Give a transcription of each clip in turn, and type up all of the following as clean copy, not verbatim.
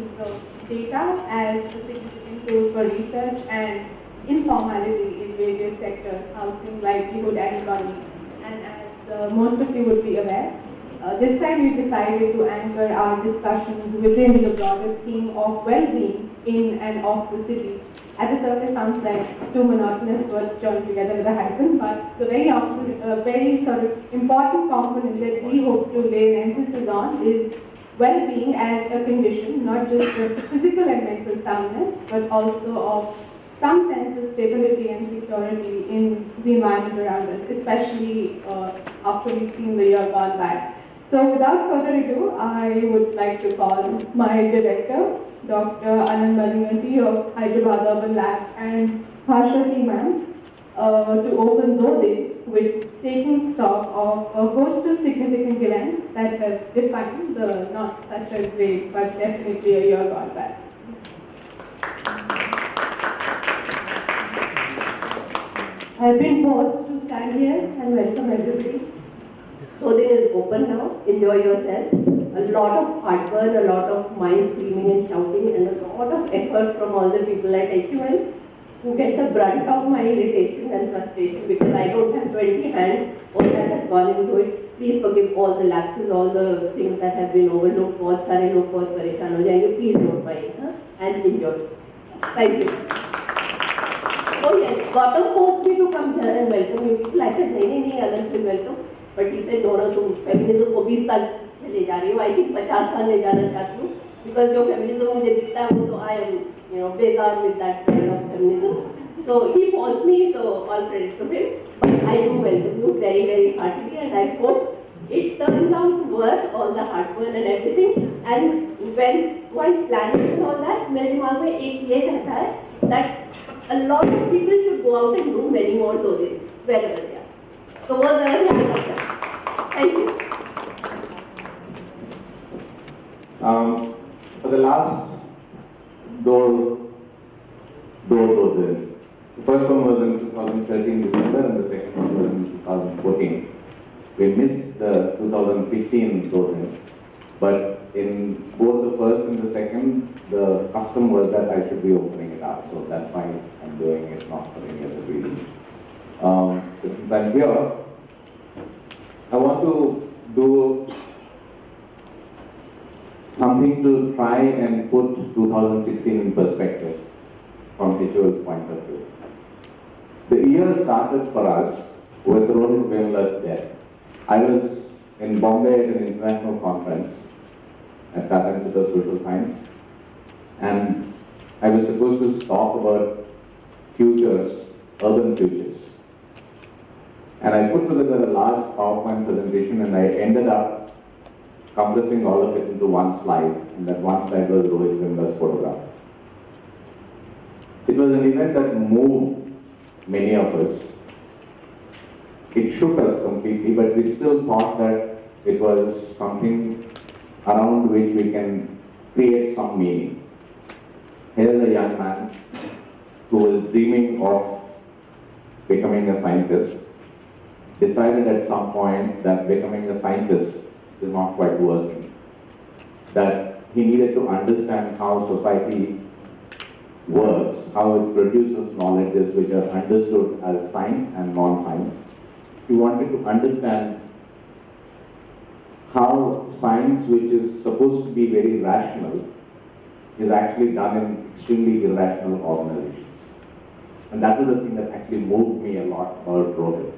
use of data as a significant tool for research and informality in various sectors, housing, livelihood, and economy. And as most of you would be aware, this time we decided to anchor our discussions within the broader theme of well-being in and of the city. At the surface, sounds like two monotonous words joined together with a hyphen, but the very sort of important component that we hope to lay an emphasis on is well-being as a condition, not just of physical and mental soundness, but also of some sense of stability and security in the environment around us, especially after we've seen the year gone by. So without further ado, I would like to call my director, Dr. Anand Malinganti of Hyderabad Urban Lab, and Bhashwati ma'am to open Dode with taking stock of a host of significant events that have defined the not such a great but definitely a year gone by. I've been forced to stand here and welcome everybody. Dode is open now. Enjoy yourselves. A lot of heartburn, a lot of mind screaming and shouting, and a lot of effort from all the people at HUL who get the brunt of my irritation and frustration because I don't have 20 hands. All that has gone into it. Please forgive all the lapses, all the things that have been overlooked. बहुत सारे लोग बहुत परेशान हो जाएंगे. Please don't mind and enjoy. Thank you. Oh yes, Gautam forced me to come here and welcome you people. I said नहीं, Anand will welcome. But he said, no, तुम feminism को 20 साल से ले जा रही हो. I think 50 साल ले जाना चाहती हूँ. Because जो फेमिनिज्म मुझे दिखता है वो तो I am, बेकार with that kind of feminism. So he forced me, so all credit to him. But I do welcome you very, very heartily, and I hope it turns out to work, all the heartburn and everything. And while planning and all that, मेरे दिमाग में एक ये रहता है that a lot of people should go out and do many more Dodes wherever they are. So वो ज़रा ध्यान रखना. Thank you. For the last Dode, the first one was in 2013 December and the second one was in 2014. We missed the 2015 Dode, but in both the first and the second, the custom was that I should be opening it up, so that's why I'm doing it, not for any other reason. Since I'm here, I want to do something to try and put 2016 in perspective from HUL's point of view. The year started for us with Rohit Vemula's death. I was in Bombay at an international conference at Tata Institute of Social Science, and I was supposed to talk about futures, urban futures. And I put together a large PowerPoint presentation and I ended up compressing all of it into one slide, and that one slide was Rohit Vemula's photograph. It was an event that moved many of us. It shook us completely, but we still thought that it was something around which we can create some meaning. Here's a young man who was dreaming of becoming a scientist, decided at some point that becoming a scientist is not quite working, that he needed to understand how society works, how it produces knowledges which are understood as science and non-science. He wanted to understand how science, which is supposed to be very rational, is actually done in extremely irrational organizations. And that was the thing that actually moved me a lot about Rohit.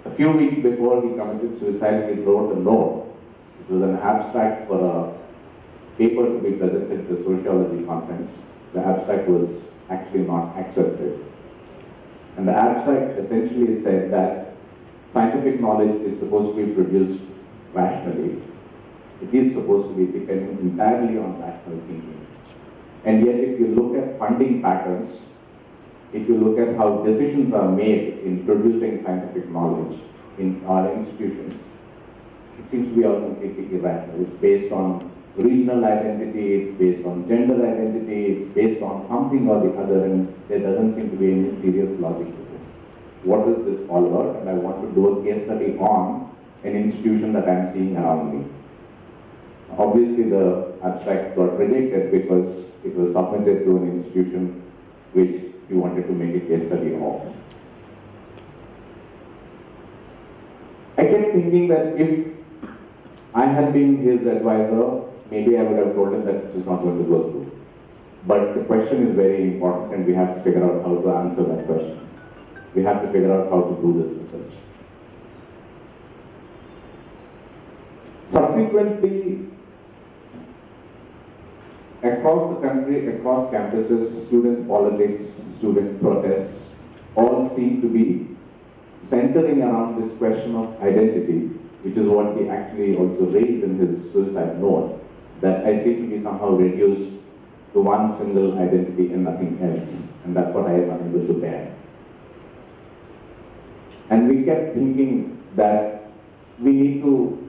A few weeks before he committed suicide, he wrote a note. It was an abstract for a paper to be presented at the sociology conference. The abstract was actually not accepted. And the abstract essentially said that scientific knowledge is supposed to be produced rationally. It is supposed to be dependent entirely on rational thinking. And yet if you look at funding patterns, if you look at how decisions are made in producing scientific knowledge in our institutions, it seems to be all completely irrational. It's based on regional identity, it's based on gender identity, it's based on something or the other, and there doesn't seem to be any serious logic to this. What is this all about? And I want to do a case study on an institution that I'm seeing around me. Obviously, the abstract got rejected because it was submitted to an institution which he wanted to make a case study of. I kept thinking that if I had been his advisor, maybe I would have told him that this is not going to go through. But the question is very important and we have to figure out how to answer that question. We have to figure out how to do this research. Subsequently, across the country, across campuses, student politics, student protests, all seem to be centering around this question of identity, which is what he actually also raised in his suicide note, that I seem to be somehow reduced to one single identity and nothing else, and that's what I am unable to bear. And we kept thinking that we need to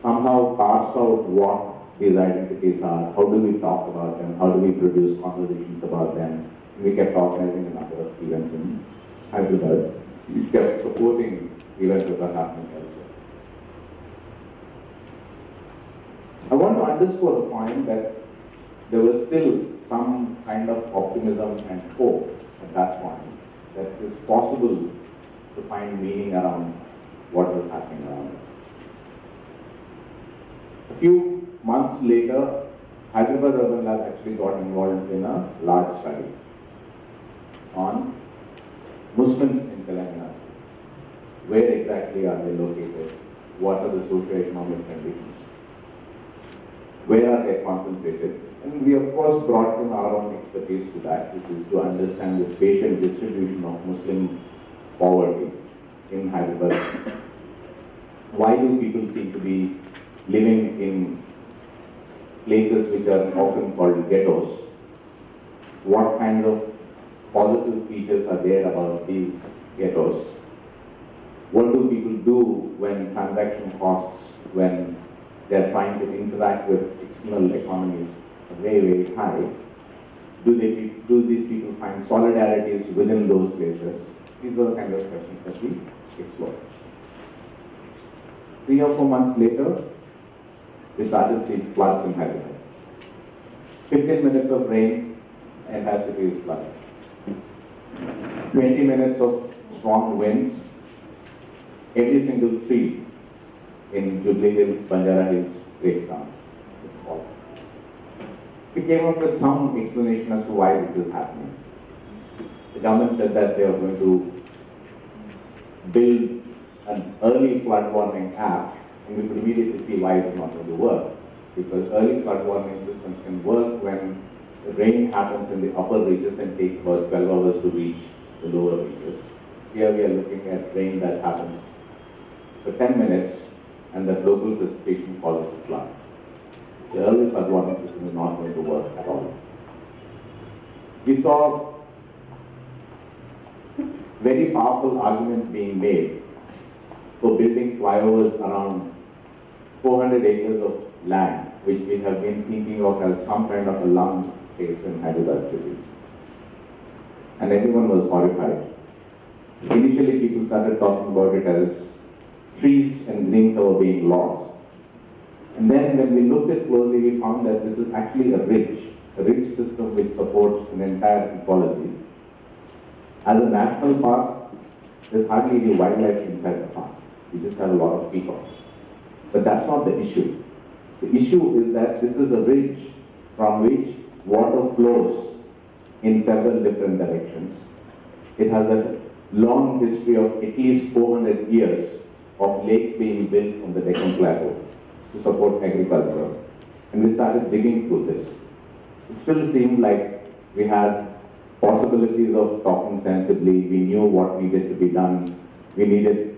somehow parse out what these identities are, how do we talk about them, how do we produce conversations about them. We kept organizing a number of events in Hyderabad. We kept supporting events that are happening elsewhere. I want to underscore the point that there was still some kind of optimism and hope at that point that it is possible to find meaning around what was happening around us. A few months later, Hyderabad Urban Lab actually got involved in a large study on Muslims in Telangana. Where exactly are they located? What are the socio-economic conditions? Where are they concentrated? And we of course brought in our own expertise to that, which is to understand the spatial distribution of Muslim poverty in Hyderabad. Why do people seem to be living in places which are often called ghettos? What kinds of positive features are there about these ghettos? What do people do when transaction costs, when they are trying to interact with external economies are very, very high? Do these people find solidarities within those places? These are the kind of questions that we explore. 3 or 4 months later, we started seeing floods in Hyderabad. 15 minutes of rain, entire city is flooded. 20 minutes of strong winds, every single tree in Jubilee Hills, Banjara Hills breaks down. We came up with some explanation as to why this is happening. The government said that they are going to build an early flood warning app, and we could immediately see why it's not going to work. Because early flood warning systems can work when the rain happens in the upper reaches and takes about 12 hours to reach the lower reaches. Here we are looking at rain that happens for 10 minutes and that local precipitation follows the flood. The early flood warning system is not going to work at all. We saw very powerful arguments being made for building flyovers around 400 acres of land, which we have been thinking of as some kind of a lung space in Hyderabad city. And everyone was horrified. Initially, people started talking about it as trees and green cover being lost. And then when we looked at closely, we found that this is actually a ridge system which supports an entire ecology. As a national park, there's hardly any wildlife inside the park. We just have a lot of peacocks. But that's not the issue. The issue is that this is a ridge from which water flows in several different directions. It has a long history of at least 400 years of lakes being built on the Deccan Plateau to support agriculture. And we started digging through this. It still seemed like we had possibilities of talking sensibly. We knew what needed to be done. We needed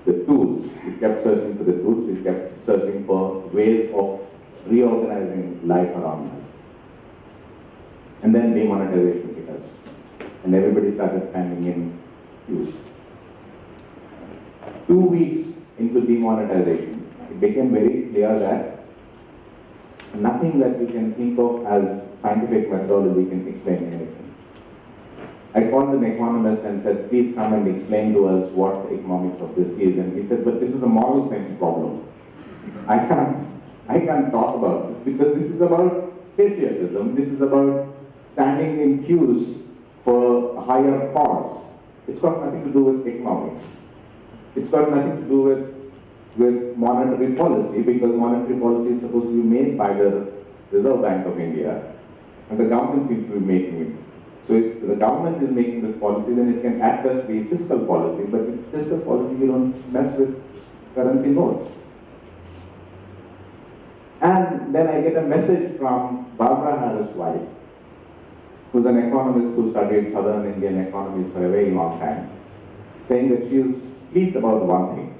the tools. We kept searching for the tools. We kept searching for ways of reorganizing life around us. And then demonetization hit us. And everybody started finding in use. 2 weeks into demonetization, it became very clear that nothing that we can think of as scientific methodology can explain anything. I called an economist and said, please come and explain to us what the economics of this is. And he said, but this is a moral science problem. I can't I can't talk about this because this is about patriotism. This is about standing in queues for a higher cause. It's got nothing to do with economics. It's got nothing to do with monetary policy, because monetary policy is supposed to be made by the Reserve Bank of India, and the government seems to be making it. So if the government is making this policy, then it can act as the fiscal policy, but with fiscal policy you don't mess with currency notes. And then I get a message from Barbara Harris White, who's an economist who studied southern Indian economies for a very long time, saying that she is pleased about one thing.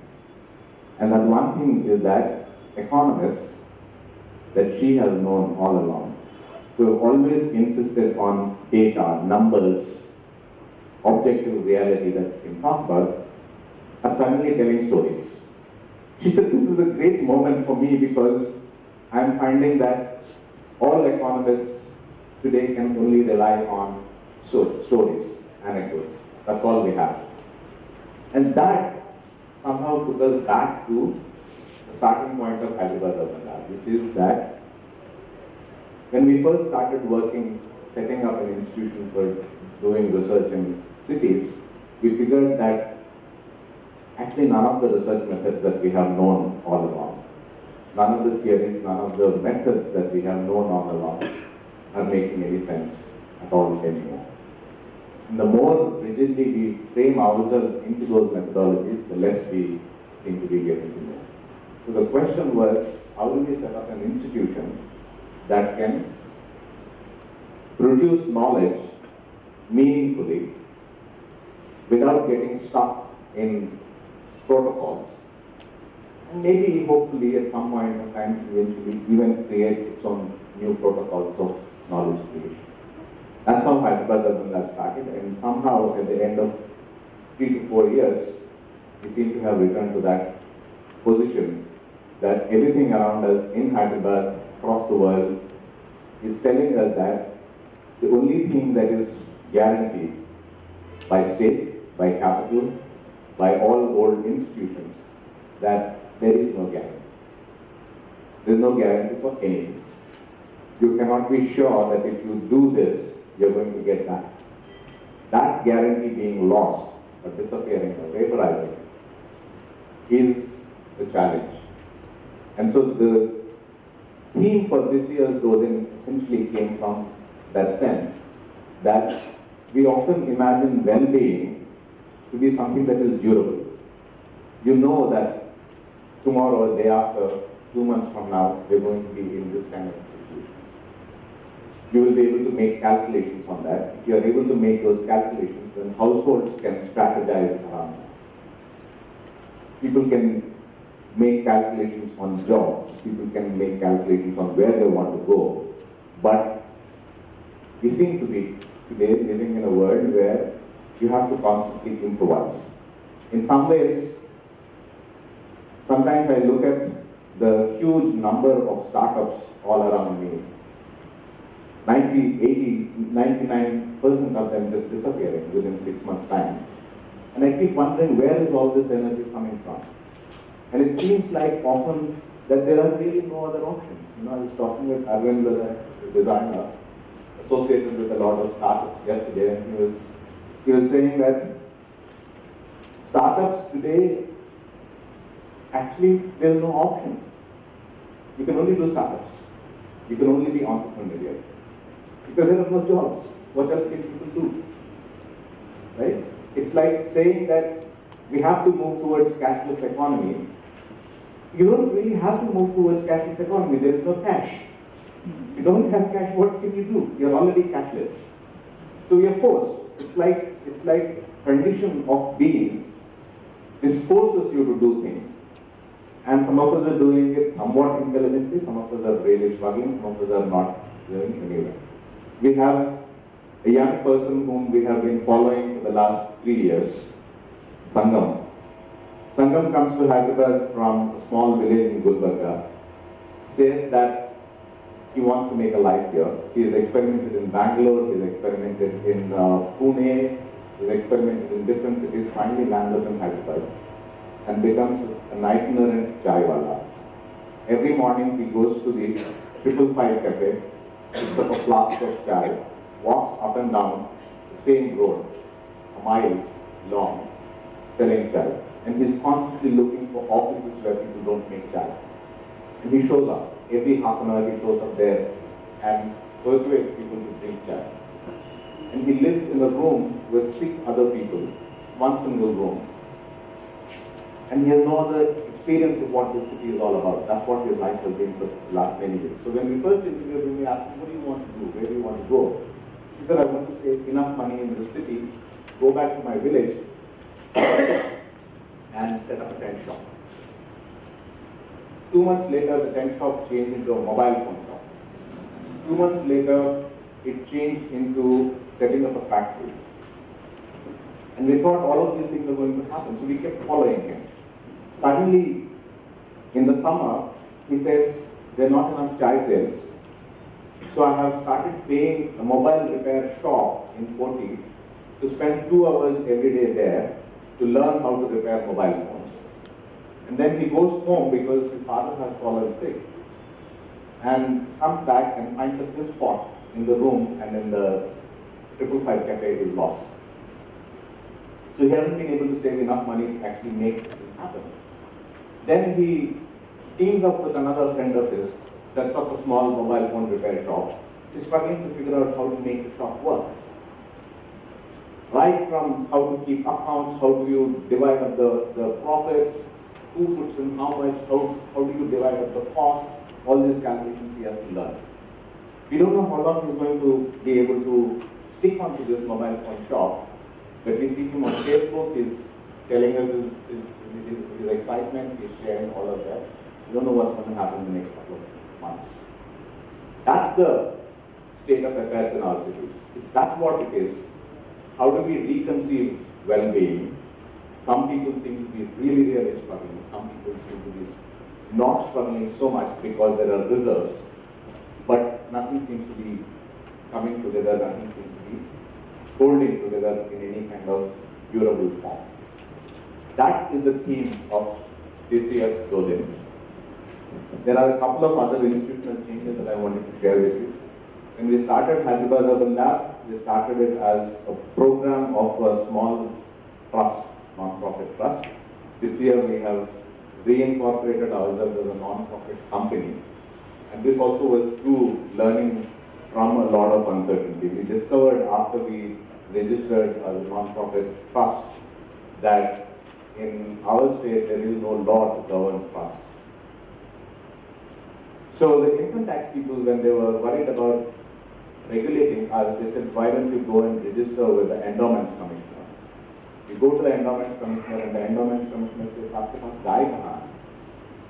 And that one thing is that economists that she has known all along, who have always insisted on data, numbers, objective reality that we can talk about, are suddenly telling stories. She said, this is a great moment for me because I'm finding that all economists today can only rely on stories, anecdotes. That's all we have. And that somehow took us back to the starting point of Hyderabad Urban Lab, which is that when we first started working, setting up an institution for doing research in cities, we figured that actually none of the research methods that we have known all along, none of the theories, none of the methods that we have known all along are making any sense at all anymore. And the more rigidly we frame ourselves into those methodologies, the less we seem to be getting to know. So the question was, how do we set up an institution that can produce knowledge meaningfully without getting stuck in protocols, and maybe hopefully at some point in time eventually even create its own new protocols of knowledge creation. That's how Hyderabad Urban Lab started, and somehow at the end of 3 to 4 years, we seem to have returned to that position that everything around us in Hyderabad, across the world, is telling us that the only thing that is guaranteed by state, by capital, by all old institutions, that there is no guarantee. There is no guarantee for anything. You cannot be sure that if you do this, you're going to get that. That guarantee being lost or disappearing or vaporizing is the challenge. And so the theme for this year's Dodin essentially came from that sense that we often imagine well-being to be something that is durable. You know that tomorrow or the day after, 2 months from now, we're going to be in this kind of situation. You will be able to make calculations on that. If you are able to make those calculations, then households can strategize around that. People can make calculations on jobs. People can make calculations on where they want to go. But we seem to be today living in a world where you have to constantly improvise. In some ways, sometimes I look at the huge number of startups all around me. 90, 80, 99% of them just disappearing within 6 months' time. And I keep wondering, where is all this energy coming from? And it seems like often that there are really no other options. I was talking with Arvind, the designer, associated with a lot of startups yesterday, and he was saying that startups today, actually, there's no option. You can only do startups. You can only be entrepreneurial. Because there are no jobs. What else can people do? Right? It's like saying that we have to move towards cashless economy. You don't really have to move towards cashless economy. There is no cash. You don't have cash, what can you do? You're already cashless. So you're forced. It's like condition of being. This forces you to do things. And some of us are doing it somewhat intelligently, some of us are really struggling, some of us are not doing it anyway. We have a young person whom we have been following for the last 3 years, Sangam. Sangam comes to Hyderabad from a small village in Gulbarga, says that he wants to make a life here. He has experimented in Bangalore, he has experimented in Pune, he has experimented in different cities, finally lands up in Hyderabad and becomes an itinerant chaiwala. Every morning he goes to the 555 cafe, picks up a flask of chai, walks up and down the same road, a mile long, selling chai. And he's constantly looking for offices where people don't make chai. And he shows up. Every half an hour he shows up there and persuades people to drink chai. And he lives in a room with 6 other people, one single room. And he has no other experience of what this city is all about. That's what his life has been for the last many years. So when we first interviewed him, we asked him, what do you want to do? Where do you want to go? He said, I want to save enough money in this city, go back to my village, and set up a tent shop. 2 months later, the tent shop changed into a mobile phone shop. 2 months later, it changed into setting up a factory. And we thought all of these things were going to happen, so we kept following him. Suddenly, in the summer, he says, there are not enough chai sales. So I have started paying a mobile repair shop in Koti to spend 2 hours every day there to learn how to repair mobile phones. And then he goes home because his father has fallen sick and comes back and finds that his spot in the room and in the 555 cafe is lost. So he hasn't been able to save enough money to actually make it happen. Then he teams up with another friend of his, sets up a small mobile phone repair shop. He's struggling to figure out how to make the shop work. Right from how to keep accounts, how do you divide up the profits, who puts in how much, how do you divide up the costs, all these calculations he has to learn. We don't know how long he's going to be able to stick onto this mobile phone shop, but we see him on Facebook, he's telling us his excitement, he's sharing all of that. We don't know what's going to happen in the next couple of months. That's the state of affairs in our cities. That's what it is. How do we reconceive well-being? Some people seem to be really, really struggling. Some people seem to be not struggling so much because there are reserves. But nothing seems to be coming together, nothing seems to be holding together in any kind of durable form. That is the theme of this year's Do Din. There are a couple of other institutional changes that I wanted to share with you. When we started Hyderabad Urban Lab, we started it as a program of a small trust, non-profit trust. This year we have reincorporated ourselves as a non-profit company. And this also was through learning from a lot of uncertainty. We discovered after we registered as a non-profit trust that in our state there is no law to govern trusts. So the income tax people, when they were worried about regulating us, they said, why don't you go and register with the Endowments Commissioner? You go to the Endowments Commissioner and the Endowments Commissioner says, आपके पास गाय कहाँ है?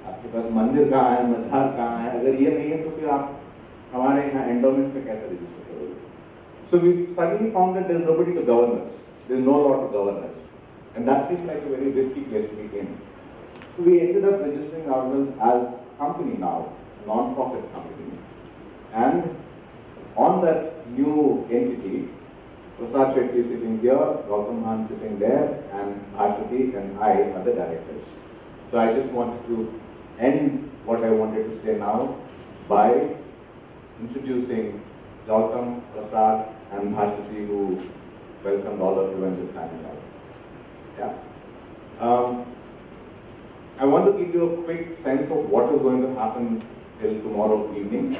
आपके पास मंदिर कहाँ है? मज़ार कहाँ है? अगर ये नहीं है तो फिर आप हमारे यहाँ endowment में कैसे register करोगे? So we suddenly found that there is nobody to govern us. There is no law to govern us. And that seemed like a very risky place to be in. So we ended up registering ourselves as a company now, a non-profit company. And on that new entity, Prasad Shetty sitting here, Gautam Khan sitting there, and Bhashwati and I are the directors. So I just wanted to end what I wanted to say now by introducing Gautam, Prasad, and Bhashwati, who welcomed all of you and just standing out. Yeah. I want to give you a quick sense of what is going to happen till tomorrow evening,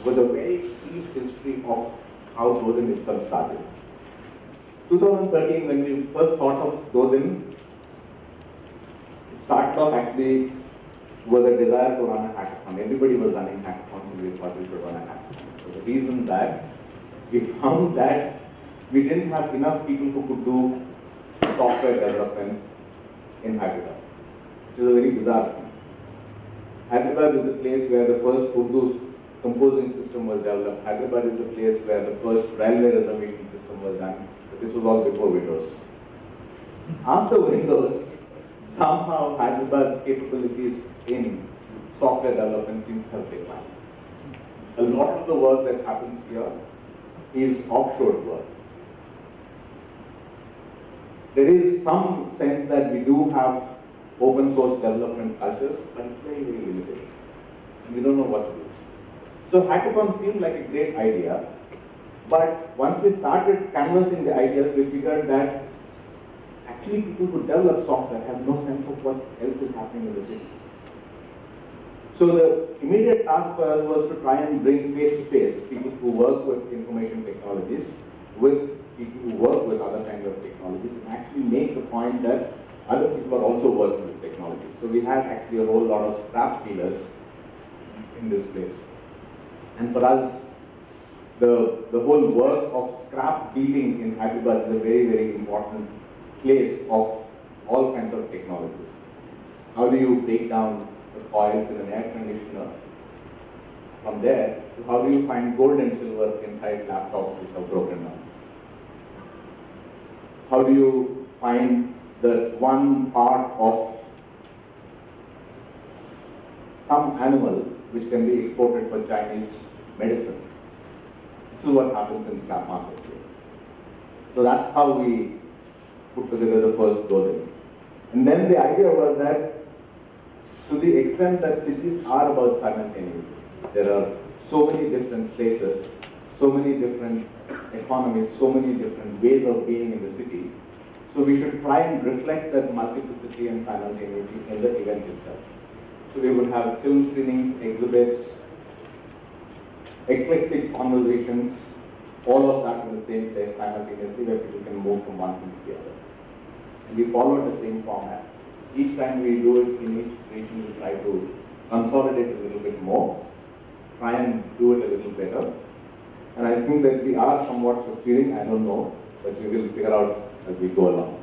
with a very brief history of how Do Din itself started. 2013, when we first thought of Do Din, it started off actually with a desire to run a hackathon. Everybody was running hackathons and we thought we should run a hackathon. So the reason that we found that we didn't have enough people who could do software development in Hyderabad, which is a very bizarre thing. Hyderabad is the place where the first Urdu composing system was developed. Hyderabad is the place where the first railway reservation system was done. But this was all before Windows. After Windows, somehow Hyderabad's capabilities in software development seem to have declined. A lot of the work that happens here is offshore work. There is some sense that we do have open source development cultures, but it's very, very limited. We don't know what to do. So hackathon seemed like a great idea, but once we started canvassing the ideas, we figured that actually people who develop software have no sense of what else is happening in the city. So the immediate task for us was to try and bring face-to-face people who work with information technologies with people who work with other kinds of technologies and actually make the point that other people are also working with technology. So we had actually a whole lot of scrap dealers in this place. And for us, the whole work of scrap dealing in Hyderabad is a very, very important place of all kinds of technologies. How do you break down the coils in an air conditioner? From there, to how do you find gold and silver inside laptops which are broken down? How do you find the one part of some animal which can be exported for Chinese medicine? This is what happens in scrap market. So that's how we put together the first building. And then the idea was that to the extent that cities are about simultaneity, there are so many different places, so many different economies, so many different ways of being in the city. So we should try and reflect that multiplicity and simultaneity in the event itself. So we would have film screenings, exhibits, eclectic conversations, all of that in the same place simultaneously where people can move from one thing to the other. And we followed the same format. Each time we do it in each region, we try to consolidate a little bit more, try and do it a little better. And I think that we are somewhat succeeding, I don't know, but we will figure out as we go along.